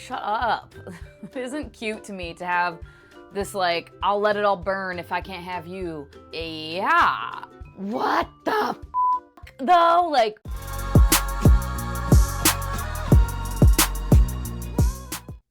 shut up. It isn't cute to me to have this, like, I'll let it all burn if I can't have you. Yeah. What the f though? Like,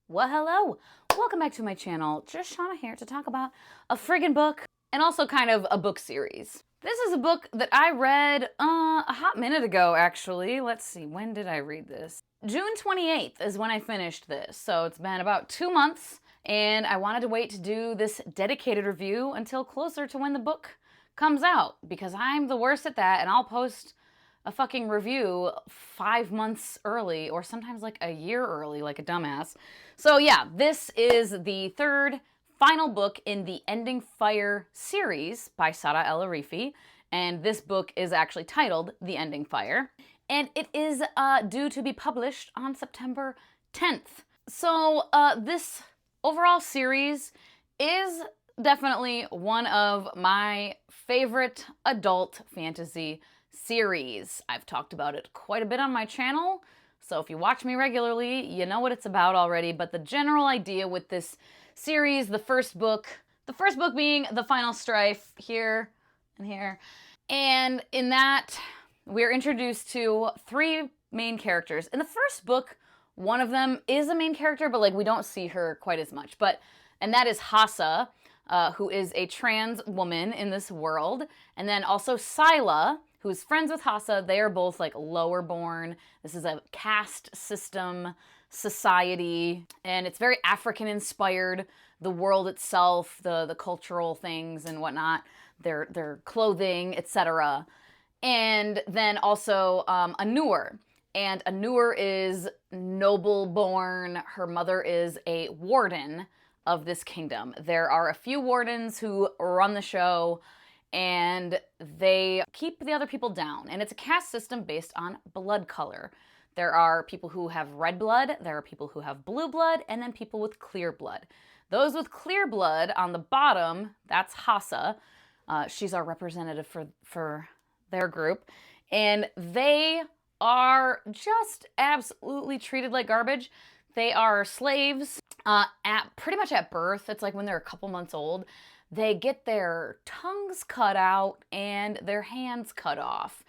well, hello. Welcome back to my channel. Just Shauna here to talk about a friggin' book and also kind of a book series. This is a book that I read a hot minute ago, actually. Let's see, when did I read this? June 28th is when I finished this, so it's been about 2 months, and I wanted to wait to do this dedicated review until closer to when the book comes out, because I'm the worst at that, and I'll post a fucking review 5 months early, or sometimes like a year early, like a dumbass. So yeah, this is the third final book in the Ending Fire series by Saara El-Arifi, and this book is actually titled The Ending Fire, and it is due to be published on September 10th. So this overall series is definitely one of my favorite adult fantasy series. I've talked about it quite a bit on my channel, so if you watch me regularly, you know what it's about already, but the general idea with this series, the first book being The Final Strife, here and here, and in that we're introduced to 3 main characters. In the first book, one of them is a main character, but like we don't see her quite as much, and that is Hassa, who is a trans woman in this world, and then also Scylla, who's friends with Hassa. They are both like lower born. This is a caste system society, and it's very African inspired. The world itself, the cultural things and whatnot, their clothing, etc. And then also Anur. And Anur is noble born. Her mother is a warden of this kingdom. There are a few wardens who run the show, and they keep the other people down. And it's a caste system based on blood color. There are people who have red blood, there are people who have blue blood, and then people with clear blood. Those with clear blood on the bottom, that's Hassa. She's our representative for their group. And they are just absolutely treated like garbage. They are slaves pretty much at birth. It's like when they're a couple months old. They get their tongues cut out and their hands cut off.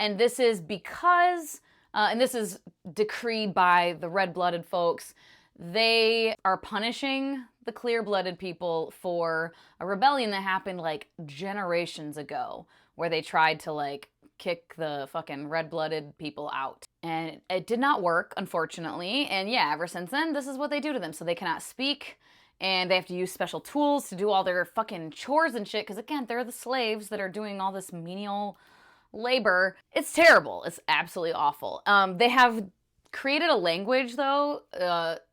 And this is because, and this is decreed by the red-blooded folks, they are punishing the clear-blooded people for a rebellion that happened like generations ago, where they tried to like kick the fucking red-blooded people out. And it did not work, unfortunately. And yeah, ever since then, this is what they do to them. So they cannot speak, and they have to use special tools to do all their fucking chores and shit, because again, they're the slaves that are doing all this menial labor. It's terrible. It's absolutely awful. They have created a language, though,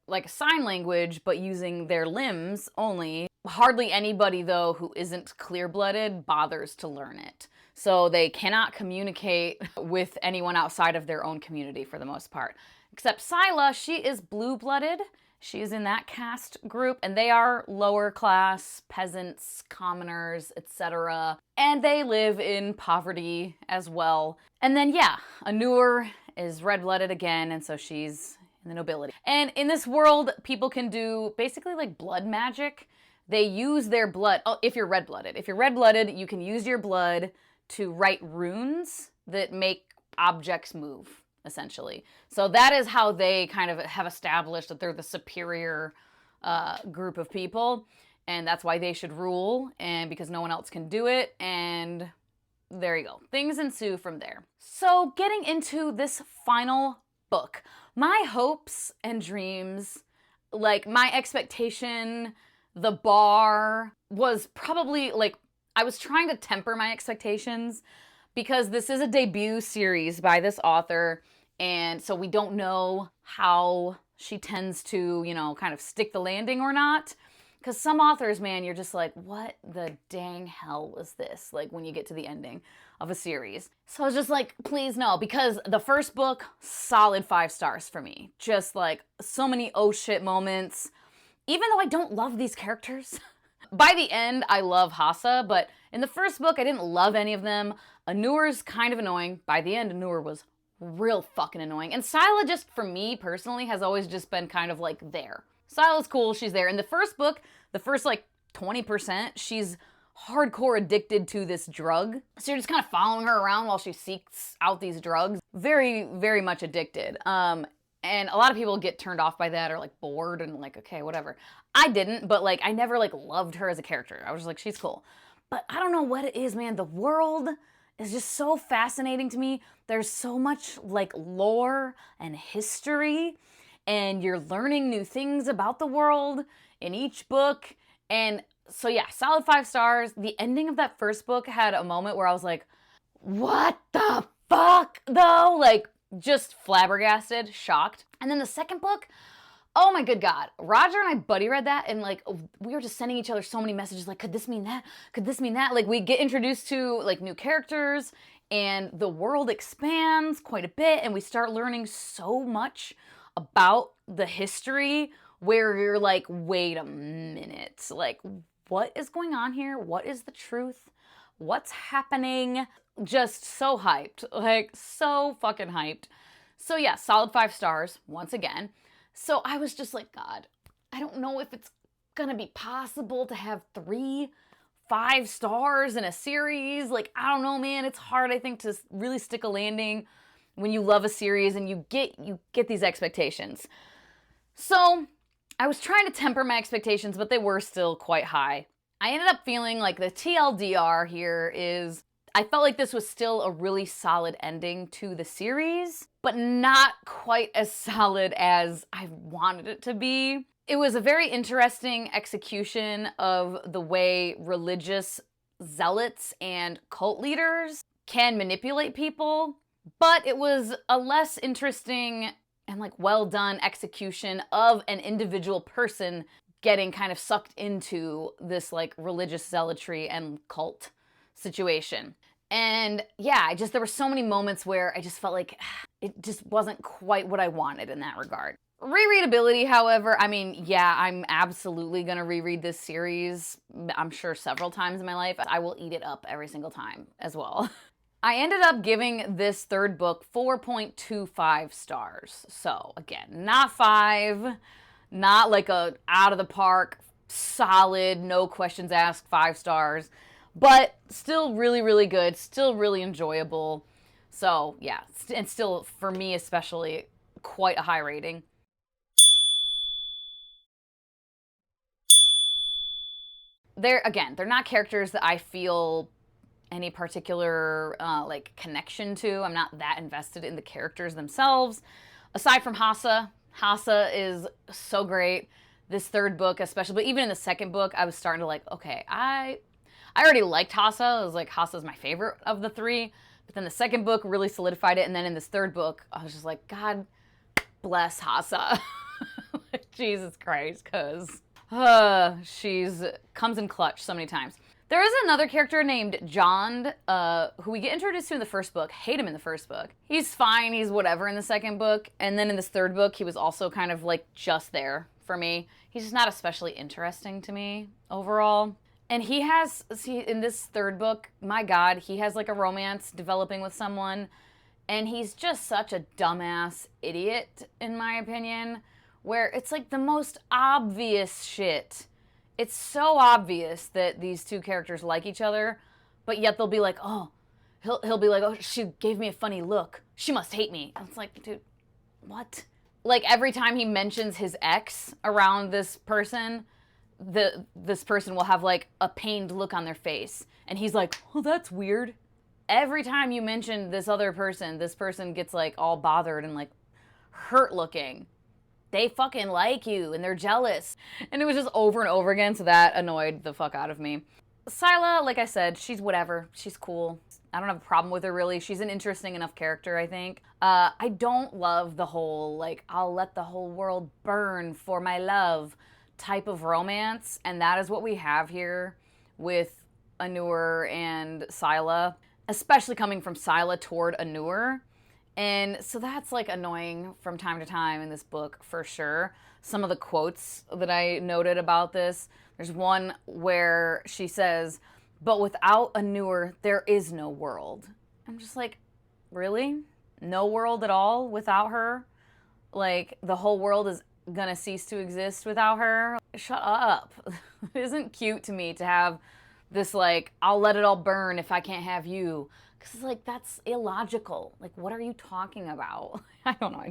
like a sign language, but using their limbs only. Hardly anybody, though, who isn't clear-blooded bothers to learn it. So they cannot communicate with anyone outside of their own community for the most part. Except Scylla, she is blue-blooded. She's in that caste group, and they are lower class, peasants, commoners, etc. And they live in poverty as well. And then, yeah, Anur is red-blooded again, and so she's in the nobility. And in this world, people can do basically like blood magic. They use their blood, oh, if you're red-blooded. If you're red-blooded, you can use your blood to write runes that make objects move, essentially. So that is how they kind of have established that they're the superior group of people, and that's why they should rule, and because no one else can do it, and there you go. Things ensue from there. So getting into this final book, my hopes and dreams, like my expectation, the bar was probably like, I was trying to temper my expectations because this is a debut series by this author, and so we don't know how she tends to, you know, kind of stick the landing or not. Because some authors, man, you're just like, what the dang hell was this? Like, when you get to the ending of a series. So I was just like, please no, because the first book, solid 5 stars for me. Just like, so many oh shit moments. Even though I don't love these characters. By the end, I love Hassa, but in the first book, I didn't love any of them. Anur's kind of annoying. By the end, Anur was Real fucking annoying. And Scylla, just for me personally, has always just been kind of like there. Scylla's cool, she's there. In the first book, the first like 20%, she's hardcore addicted to this drug. So you're just kind of following her around while she seeks out these drugs. Very, very much addicted. And a lot of people get turned off by that or like bored and like, okay, whatever. I didn't, but like I never like loved her as a character. I was just like, she's cool. But I don't know what it is, man. The world is just so fascinating to me. There's so much like lore and history, and you're learning new things about the world in each book. And so yeah, solid 5 stars. The ending of that first book had a moment where I was like, what the fuck though? Like just flabbergasted, shocked. And then the second book, oh my good God. Roger and I buddy read that and like we were just sending each other so many messages like, could this mean that? Could this mean that? Like we get introduced to like new characters and the world expands quite a bit and we start learning so much about the history where you're like, wait a minute, like what is going on here? What is the truth? What's happening? Just so hyped, like so fucking hyped. So yeah, solid 5 stars once again. So I was just like, God, I don't know if it's gonna be possible to have 3 5 stars in a series. Like, I don't know, man. It's hard, I think, to really stick a landing when you love a series and you get these expectations. So I was trying to temper my expectations, but they were still quite high. I ended up feeling like the TLDR here is I felt like this was still a really solid ending to the series, but not quite as solid as I wanted it to be. It was a very interesting execution of the way religious zealots and cult leaders can manipulate people, but it was a less interesting and like well done execution of an individual person getting kind of sucked into this like religious zealotry and cult situation. And yeah, there were so many moments where I just felt like it just wasn't quite what I wanted in that regard. Rereadability, however, I mean, yeah, I'm absolutely gonna reread this series, I'm sure several times in my life. I will eat it up every single time as well. I ended up giving this third book 4.25 stars. So again, not 5, not like a out of the park, solid, no questions asked 5 stars, but still really, really good, still really enjoyable. So yeah, and still for me especially, quite a high rating. They're not characters that I feel any particular like connection to. I'm not that invested in the characters themselves. Aside from Hassa is so great. This third book especially, but even in the second book, I was starting to like, okay, I already liked Hassa. I was like, Hassa's my favorite of the 3. But then the second book really solidified it. And then in this third book, I was just like, God bless Hassa. Like, Jesus Christ, because she's comes in clutch so many times. There is another character named John, who we get introduced to in the first book. Hate him in the first book. He's fine, he's whatever in the second book. And then in this third book, he was also kind of like just there for me. He's just not especially interesting to me overall. And he has, in this third book, my God, he has like a romance developing with someone. And he's just such a dumbass idiot, in my opinion, where it's like the most obvious shit. It's so obvious that these two characters like each other, but yet they'll be like, oh, he'll be like, oh, she gave me a funny look. She must hate me. And it's like, dude, what? Like every time he mentions his ex around this person, this person will have like a pained look on their face. And he's like, oh, that's weird. Every time you mention this other person, this person gets like all bothered and like hurt looking. They fucking like you and they're jealous. And it was just over and over again, so that annoyed the fuck out of me. Scylla, like I said, she's whatever. She's cool. I don't have a problem with her really. She's an interesting enough character, I think. I don't love the whole, like, I'll let the whole world burn for my love type of romance. And that is what we have here with Anur and Scylla, especially coming from Scylla toward Anur. And so that's like annoying from time to time in this book for sure. Some of the quotes that I noted about this, there's one where she says, but without Anur, there is no world. I'm just like, really? no world at all without her. Like, the whole world is gonna cease to exist without her. Shut up. It isn't cute to me to have this, like, I'll let it all burn if I can't have you. Because, like, that's illogical. Like, what are you talking about? I don't know.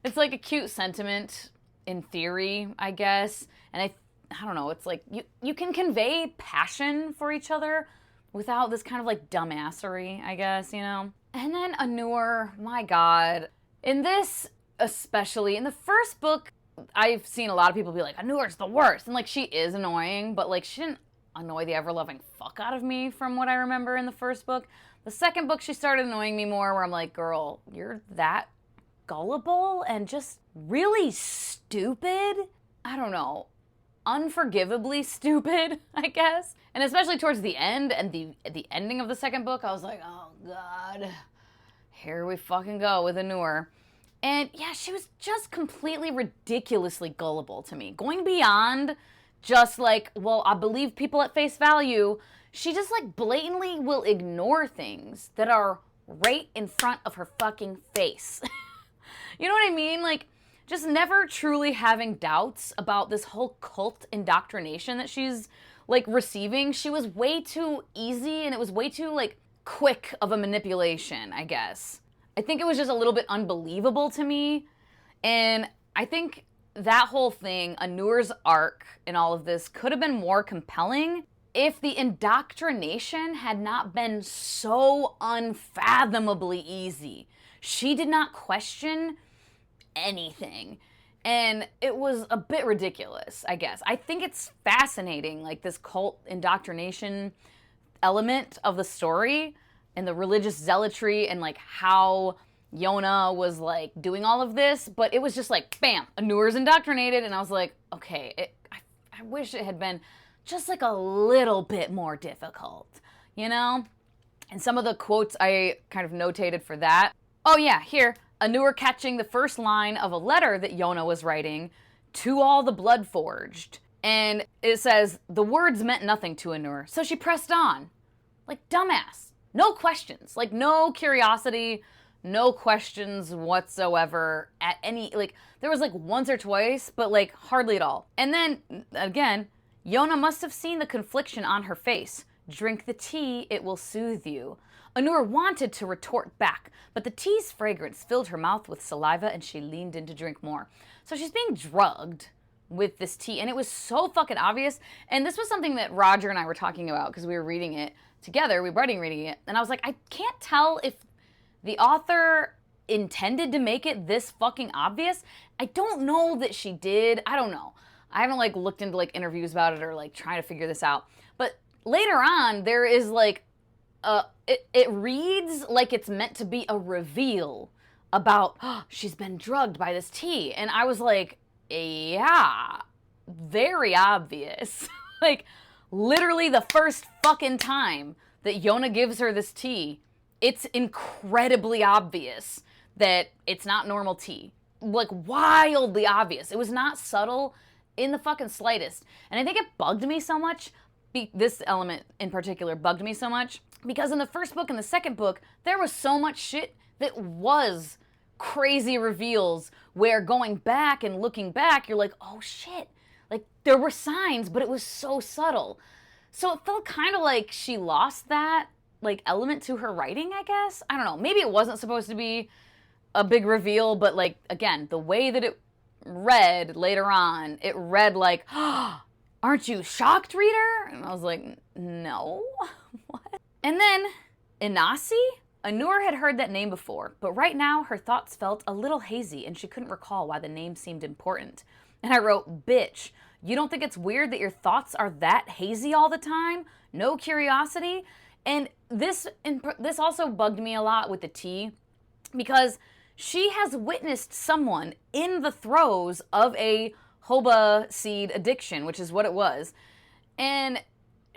It's like a cute sentiment in theory, I guess. And I don't know. It's like you can convey passion for each other without this kind of, like, dumbassery, I guess, you know? And then Anur, my God. In this, especially, in the first book, I've seen a lot of people be like, Anur's the worst. And, like, she is annoying, but, like, she didn't annoy the ever-loving fuck out of me from what I remember in the first book. The second book, she started annoying me more, where I'm like, girl, you're that gullible and just really stupid? I don't know. Unforgivably stupid, I guess. And especially towards the end and the ending of the second book, I was like, oh God, here we fucking go with Anur. And yeah, she was just completely ridiculously gullible to me. Going beyond just like, well, I believe people at face value. She just like blatantly will ignore things that are right in front of her fucking face. You know what I mean? Like, just never truly having doubts about this whole cult indoctrination that she's like receiving. She was way too easy and it was way too like quick of a manipulation, I guess. I think it was just a little bit unbelievable to me. And I think that whole thing, Anur's arc in all of this, could have been more compelling if the indoctrination had not been so unfathomably easy. She did not question anything. And it was a bit ridiculous, I guess. I think it's fascinating, like this cult indoctrination element of the story and the religious zealotry and like how Yona was like doing all of this, but it was just like, bam, Anur's indoctrinated, and I was like, okay, I wish it had been just like a little bit more difficult, you know? And some of the quotes I kind of notated for that. Oh yeah, here, Anur catching the first line of a letter that Yona was writing to all the Bloodforged. And it says, the words meant nothing to Anur, so she pressed on. Like, dumbass. No questions. Like, no curiosity, no questions whatsoever at any, like, there was like once or twice, but like hardly at all. And then, again, Yona must have seen the confliction on her face. Drink the tea, it will soothe you. Anur wanted to retort back, but the tea's fragrance filled her mouth with saliva and she leaned in to drink more. So she's being drugged with this tea, and it was so fucking obvious. And this was something that Roger and I were talking about because we were reading it together. We were reading it, and I was like, I can't tell if the author intended to make it this fucking obvious. I don't know that she did. I don't know. I haven't like looked into like interviews about it or like trying to figure this out. But later on, there is like it reads like it's meant to be a reveal about, oh, she's been drugged by this tea. And I was like, yeah, very obvious. Like, literally the first fucking time that Yona gives her this tea, it's incredibly obvious that it's not normal tea. Like, wildly obvious. It was not subtle in the fucking slightest. And I think it bugged me so much, this element in particular bugged me so much, because in the first book and the second book, there was so much shit that was crazy reveals where going back and looking back, you're like, oh shit. Like, there were signs, but it was so subtle. So it felt kind of like she lost that, like, element to her writing, I guess. I don't know. Maybe it wasn't supposed to be a big reveal, but, like, again, the way that it read later on, it read like, oh, aren't you shocked, reader? And I was like, no. What? And then, Inasi? Anur had heard that name before, but right now her thoughts felt a little hazy and she couldn't recall why the name seemed important. And I wrote, bitch, you don't think it's weird that your thoughts are that hazy all the time? No curiosity? And this also bugged me a lot with the tea, because she has witnessed someone in the throes of a hoba seed addiction, which is what it was. And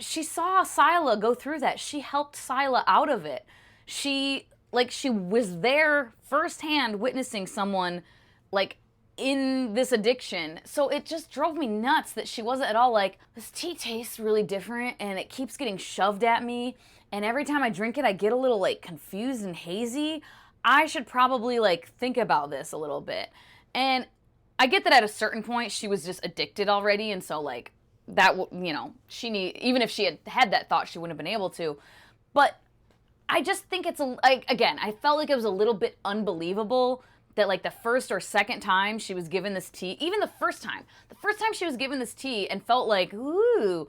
she saw Sila go through that. She helped Sila out of it. She was there firsthand witnessing someone, like, in this addiction. So it just drove me nuts that she wasn't at all like, this tea tastes really different and it keeps getting shoved at me. And every time I drink it, I get a little, like, confused and hazy. I should probably like think about this a little bit. And I get that at a certain point she was just addicted already, and so like that, you know, even if she had had that thought, she wouldn't have been able to. But I just think it's like, again, I felt like it was a little bit unbelievable that like the first or second time she was given this tea, even the first time she was given this tea and felt like, ooh,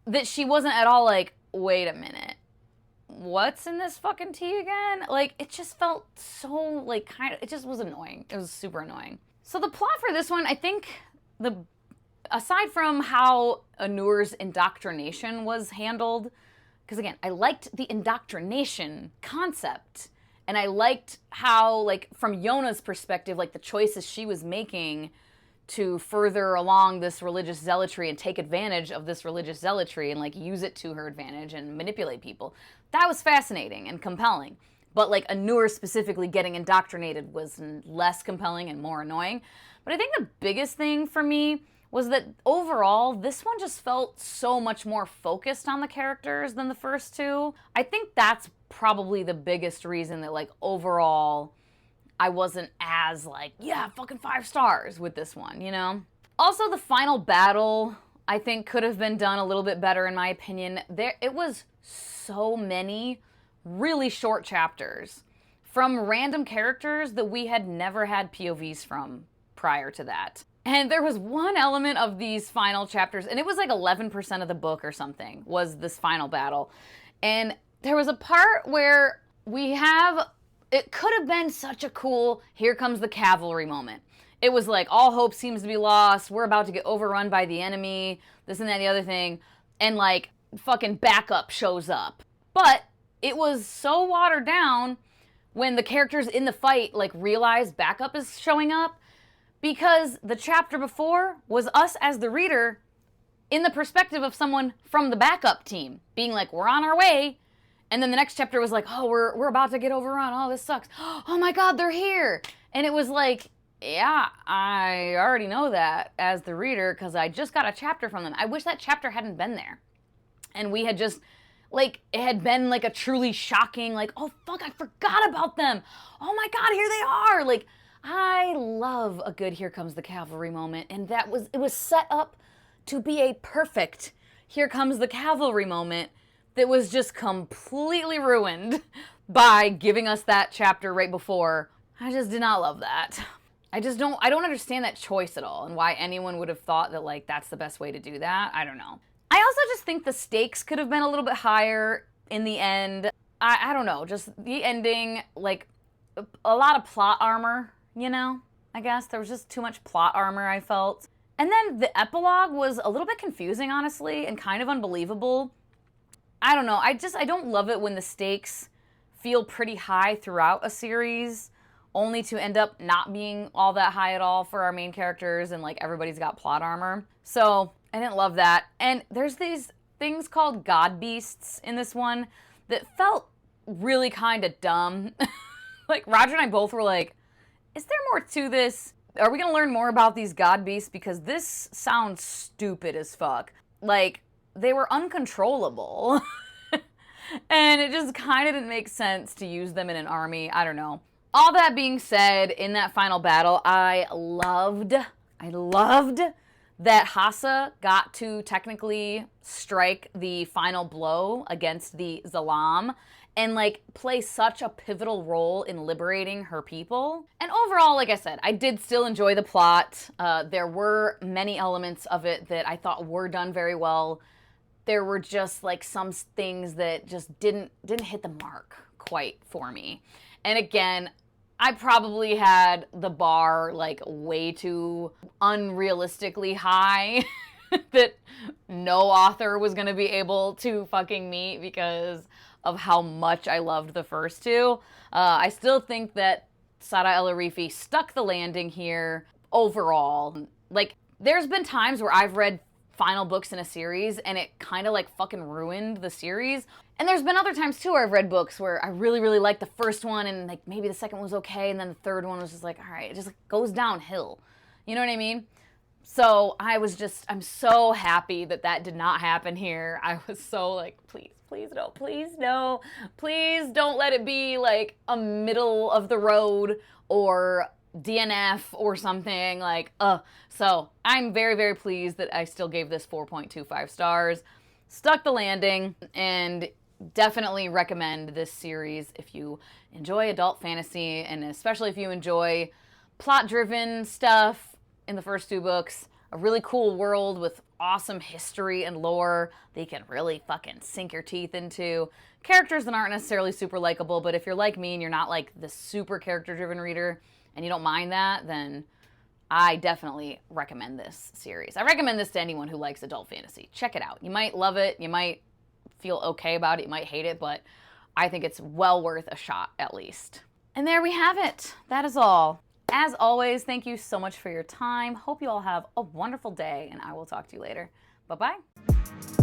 that she wasn't at all like, wait a minute, what's in this fucking tea again? Like, it just felt so like it just was annoying. It was super annoying. So the plot for this one, I think aside from how Anur's indoctrination was handled, because again, I liked the indoctrination concept, and I liked how, like, from Yona's perspective, like, the choices she was making to further along this religious zealotry and take advantage of this religious zealotry and, like, use it to her advantage and manipulate people. That was fascinating and compelling. But, like, Anur specifically getting indoctrinated was less compelling and more annoying. But I think the biggest thing for me was that overall, this one just felt so much more focused on the characters than the first two. I think that's probably the biggest reason that, like, overall, I wasn't as, like, yeah, fucking 5 stars with this one, you know? Also, the final battle, I think, could have been done a little bit better, in my opinion. It was so many really short chapters from random characters that we had never had POVs from prior to that. And there was one element of these final chapters, and it was like 11% of the book or something, was this final battle. And there was a part where it could have been such a cool, here comes the cavalry moment. It was like, all hope seems to be lost, we're about to get overrun by the enemy, this and that and the other thing, and like, fucking backup shows up. But it was so watered down when the characters in the fight, like, realize backup is showing up, because the chapter before was us as the reader in the perspective of someone from the backup team being like, we're on our way. And then the next chapter was like, oh, we're about to get overrun. Oh, this sucks. Oh my God, they're here. And it was like, yeah, I already know that as the reader because I just got a chapter from them. I wish that chapter hadn't been there. And we had just, like, it had been like a truly shocking, like, oh fuck, I forgot about them. Oh my God, here they are. Like, I love a good here comes the cavalry moment, and it was set up to be a perfect here comes the cavalry moment that was just completely ruined by giving us that chapter right before. I just did not love that. I don't understand that choice at all, and why anyone would have thought that, like, that's the best way to do that. I don't know. I also just think the stakes could have been a little bit higher in the end. I don't know, just the ending, like, a lot of plot armor. You know, I guess there was just too much plot armor, I felt. And then the epilogue was a little bit confusing, honestly, and kind of unbelievable. I don't know, I don't love it when the stakes feel pretty high throughout a series, only to end up not being all that high at all for our main characters, and like everybody's got plot armor. So I didn't love that. And there's these things called god beasts in this one that felt really kind of dumb. Like, Roger and I both were like, is there more to this? Are we going to learn more about these god beasts? Because this sounds stupid as fuck. Like, they were uncontrollable. And it just kind of didn't make sense to use them in an army. I don't know. All that being said, in that final battle, I loved that Hassa got to technically strike the final blow against the Zalam and, like, play such a pivotal role in liberating her people. And overall, like I said, I did still enjoy the plot. There were many elements of it that I thought were done very well. There were just, like, some things that just didn't hit the mark quite for me. And again, I probably had the bar, like, way too unrealistically high that no author was gonna be able to fucking meet because of how much I loved the first two. I still think that Saara El-Arifi stuck the landing here overall. Like, there's been times where I've read final books in a series and it kind of, like, fucking ruined the series. And there's been other times too where I've read books where I really, really liked the first one and, like, maybe the second one was okay, and then the third one was just like, all right, it just goes downhill. You know what I mean? So I'm so happy that that did not happen here. I was so like, please Please no, please no. Please don't let it be like a middle of the road or DNF or something like, So I'm very, very pleased that I still gave this 4.25 stars. Stuck the landing, and definitely recommend this series if you enjoy adult fantasy, and especially if you enjoy plot-driven stuff in the first two books. A really cool world with awesome history and lore that you can really fucking sink your teeth into. Characters that aren't necessarily super likable, but if you're like me and you're not like the super character-driven reader and you don't mind that, then I definitely recommend this series. I recommend this to anyone who likes adult fantasy. Check it out. You might love it, you might feel okay about it, you might hate it, but I think it's well worth a shot at least. And there we have it. That is all. As always, thank you so much for your time. Hope you all have a wonderful day, and I will talk to you later. Bye-bye.